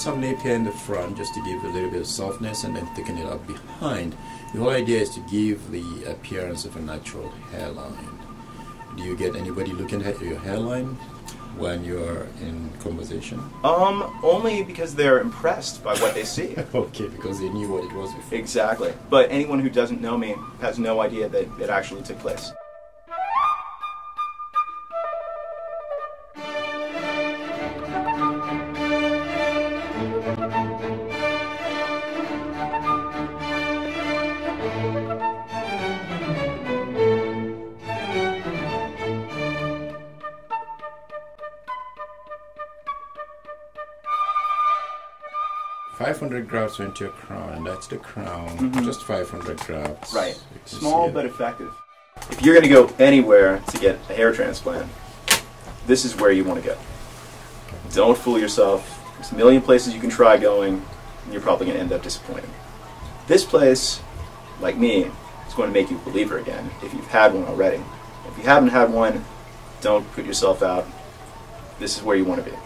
some nape hair in the front just to give a little bit of softness, and then thicken it up behind. The whole idea is to give the appearance of a natural hairline. Do you get anybody looking at your hairline when you're in conversation? Only because they're impressed by what they see. Okay, because they knew what it was before. Exactly. But anyone who doesn't know me has no idea that it actually took place. $500 grafts went to your crown, and that's the crown. Just 500 grafts. Right. Small but effective. If you're going to go anywhere to get a hair transplant, this is where you want to go. Don't fool yourself. There's a million places you can try going, and you're probably going to end up disappointed. This place, like me, is going to make you a believer again if you've had one already. If you haven't had one, don't put yourself out. This is where you want to be.